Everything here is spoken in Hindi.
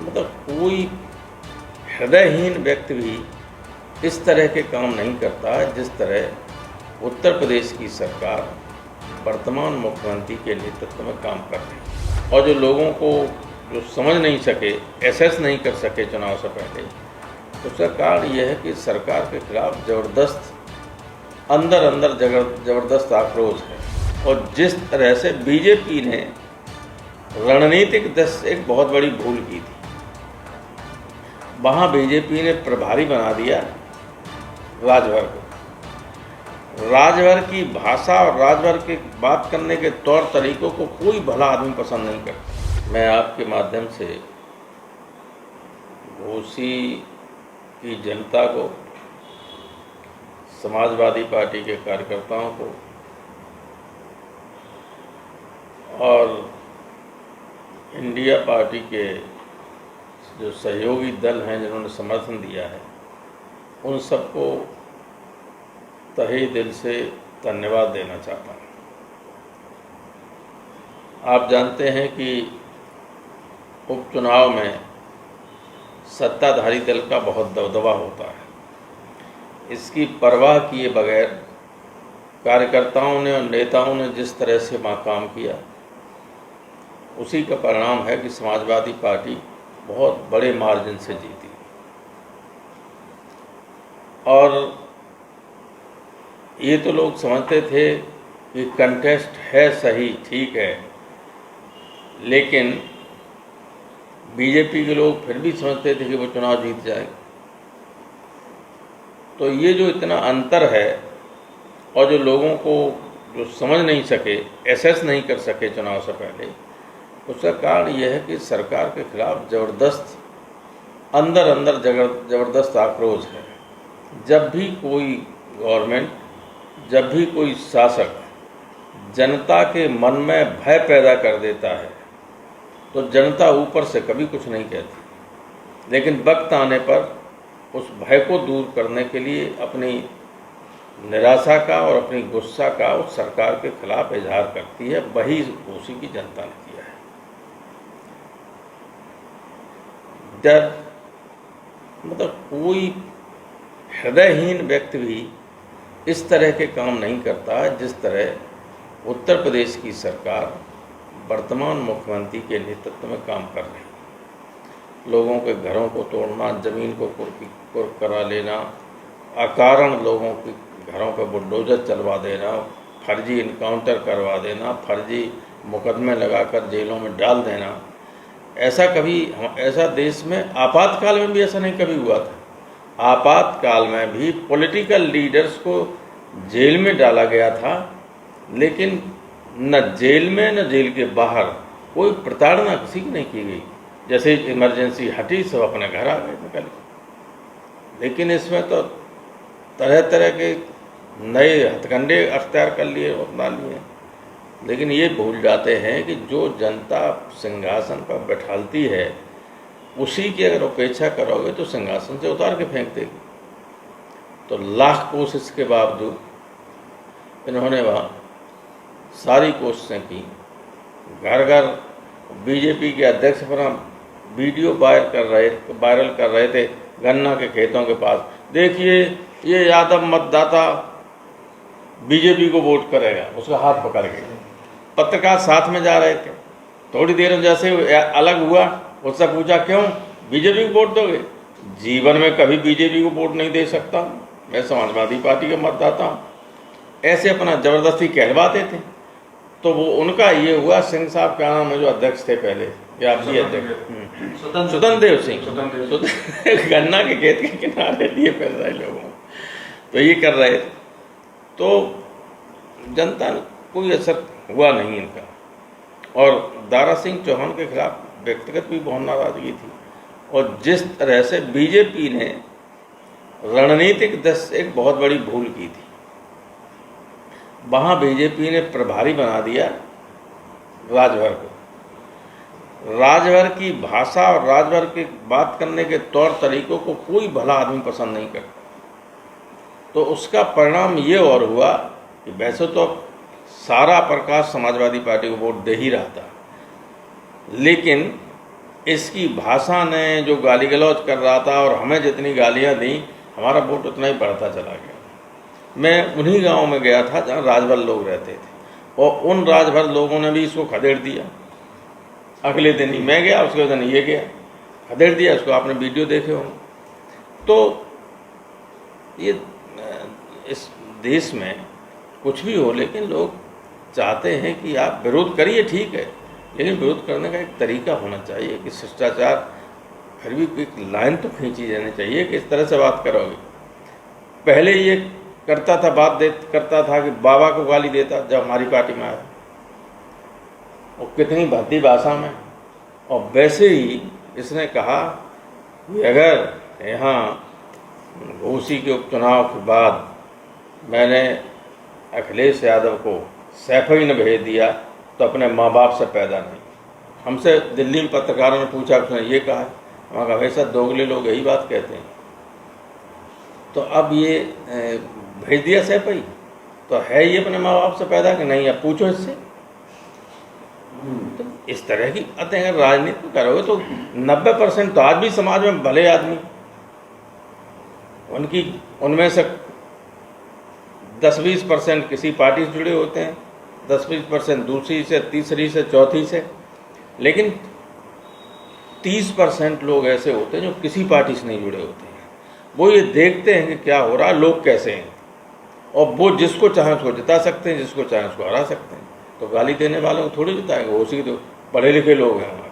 मतलब कोई हृदयहीन व्यक्ति भी इस तरह के काम नहीं करता है जिस तरह उत्तर प्रदेश की सरकार वर्तमान मुख्यमंत्री के नेतृत्व में काम कर रही है। और जो लोगों को जो समझ नहीं सके, एसेस नहीं कर सके चुनाव से पहले, उसका कारण यह है कि सरकार के खिलाफ ज़बरदस्त अंदर ज़बरदस्त आक्रोश है। और जिस तरह से बीजेपी ने रणनीतिक दृष्टि से एक बहुत बड़ी भूल की थी, वहाँ बीजेपी ने प्रभारी बना दिया राजभर को। राजभर की भाषा और राजभर के बात करने के तौर तरीकों को कोई भला आदमी पसंद नहीं करता। मैं आपके माध्यम से घोसी की जनता को, समाजवादी पार्टी के कार्यकर्ताओं को और इंडिया पार्टी के जो सहयोगी दल हैं जिन्होंने समर्थन दिया है, उन सबको तहे दिल से धन्यवाद देना चाहता हूँ। आप जानते हैं कि उपचुनाव में सत्ताधारी दल का बहुत दबदबा होता है। इसकी परवाह किए बगैर कार्यकर्ताओं ने और नेताओं ने जिस तरह से वहाँ काम किया, उसी का परिणाम है कि समाजवादी पार्टी बहुत बड़े मार्जिन से जीती। और ये तो लोग समझते थे कि कंटेस्ट है, सही, ठीक है, लेकिन बीजेपी के लोग फिर भी समझते थे कि वो चुनाव जीत जाएंगे। तो ये जो इतना अंतर है और जो लोगों को जो समझ नहीं सके, एसेस नहीं कर सके चुनाव से पहले, उसका कारण यह है कि सरकार के खिलाफ ज़बरदस्त अंदर ज़बरदस्त आक्रोश है। जब भी कोई गवर्नमेंट, जब भी कोई शासक जनता के मन में भय पैदा कर देता है, तो जनता ऊपर से कभी कुछ नहीं कहती, लेकिन वक्त आने पर उस भय को दूर करने के लिए अपनी निराशा का और अपनी गुस्सा का उस सरकार के खिलाफ इजहार करती है। वही घोसी की जनता ने किया है। डर, मतलब कोई हृदयहीन व्यक्ति भी इस तरह के काम नहीं करता है जिस तरह उत्तर प्रदेश की सरकार वर्तमान मुख्यमंत्री के नेतृत्व में काम कर रही है। लोगों के घरों को तोड़ना, ज़मीन को कुर्क करा लेना, अकारण लोगों के घरों पर बुलडोजर चलवा देना, फर्जी इनकाउंटर करवा देना, फर्जी मुकदमे लगाकर जेलों में डाल देना, ऐसा देश में आपातकाल में भी ऐसा नहीं कभी हुआ था। आपातकाल में भी पॉलिटिकल लीडर्स को जेल में डाला गया था, लेकिन न जेल में न जेल के बाहर कोई प्रताड़ना किसी की नहीं की गई। जैसे इमरजेंसी हटी, सब अपने घर आ गए निकल के। लेकिन इसमें तो तरह तरह के नए हथकंडे अख्तियार कर लिए, अपना लिए। लेकिन ये भूल जाते हैं कि जो जनता सिंहासन पर बैठालती है, उसी की अगर उपेक्षा करोगे तो सिंहासन से उतार के फेंक देगी। तो लाख कोशिश के बावजूद इन्होंने वहाँ सारी कोशिशें की। घर घर बीजेपी के अध्यक्ष पर वीडियो वायरल कर रहे थे गन्ना के खेतों के पास, देखिए ये यादव मतदाता बीजेपी को वोट करेगा, उसका हाथ पकड़ के। पत्रकार साथ में जा रहे थे। थोड़ी देर में जैसे अलग हुआ, उससे पूछा क्यों बीजेपी को वोट दोगे? जीवन में कभी बीजेपी को वोट नहीं दे सकता, मैं समाजवादी पार्टी का मतदाता हूँ। ऐसे अपना ज़बरदस्ती कहलवाते थे। तो वो उनका ये हुआ, सिंह साहब क्या नाम है जो अध्यक्ष थे पहले, या आप जी अध्यक्ष, स्वतंत्र देव सिंह, गन्ना के खेत के किनारे लिए फिर रहे लोगों, तो ये कर रहे थे। तो जनता ने कोई असर हुआ नहीं इनका। और दारा सिंह चौहान के खिलाफ व्यक्तिगत भी बहुत नाराजगी थी। और जिस तरह से बीजेपी ने रणनीतिक दृष्टि से एक बहुत बड़ी भूल की थी, वहाँ बीजेपी ने प्रभारी बना दिया राजभर को। राजभर की भाषा और राजभर के बात करने के तौर तरीकों को कोई भला आदमी पसंद नहीं करता। तो उसका परिणाम ये और हुआ कि वैसे तो सारा प्रकाश समाजवादी पार्टी को वोट दे ही रहा था, लेकिन इसकी भाषा ने जो गाली गलौज कर रहा था और हमें जितनी गालियाँ दी, हमारा वोट उतना ही बढ़ता चला गया। मैं उन्हीं गांव में गया था जहाँ राजभर लोग रहते थे और उन राजभर लोगों ने भी इसको खदेड़ दिया। अगले दिन ही मैं गया, उसके दिन ये गया, खदेड़ दिया इसको। आपने वीडियो देखे होंगे। तो ये इस देश में कुछ भी हो, लेकिन लोग चाहते हैं कि आप विरोध करिए, ठीक है, लेकिन विरोध करने का एक तरीका होना चाहिए कि शिष्टाचार, फिर भी एक लाइन तो खींची जानी चाहिए कि इस तरह से बात करोगे। पहले ये करता था, करता था कि बाबा को गाली देता जब हमारी पार्टी में आया, और कितनी भद्दी भाषा में। और वैसे ही इसने कहा कि अगर यहाँ घोसी के उपचुनाव के बाद मैंने अखिलेश यादव को सैफई ने भेज दिया तो अपने माँ बाप से पैदा नहीं। हमसे दिल्ली में पत्रकारों ने पूछा, उसने ये कहा। हमारा कहा भाई साहब, दोगले लोग यही बात कहते हैं। तो अब ये भेज दिया सैफई, तो है ये अपने माँ बाप से पैदा कि नहीं? अब पूछो इससे। तो इस तरह की बातें अगर राजनीति करोगे तो 90% तो आज भी समाज में भले आदमी, उनमें से 10-20% किसी पार्टी से जुड़े होते हैं, 10-20% दूसरी से, तीसरी से, चौथी से, लेकिन 30% लोग ऐसे होते हैं जो किसी पार्टी से नहीं जुड़े होते हैं। वो ये देखते हैं कि क्या हो रहा है, लोग कैसे हैं, और वो जिसको चाहें उसको जिता सकते हैं, जिसको चाहें उसको हरा सकते हैं। तो गाली देने वालों को थोड़ी जिताएंगे, वो उसी के तो पढ़े लिखे लोग हैं।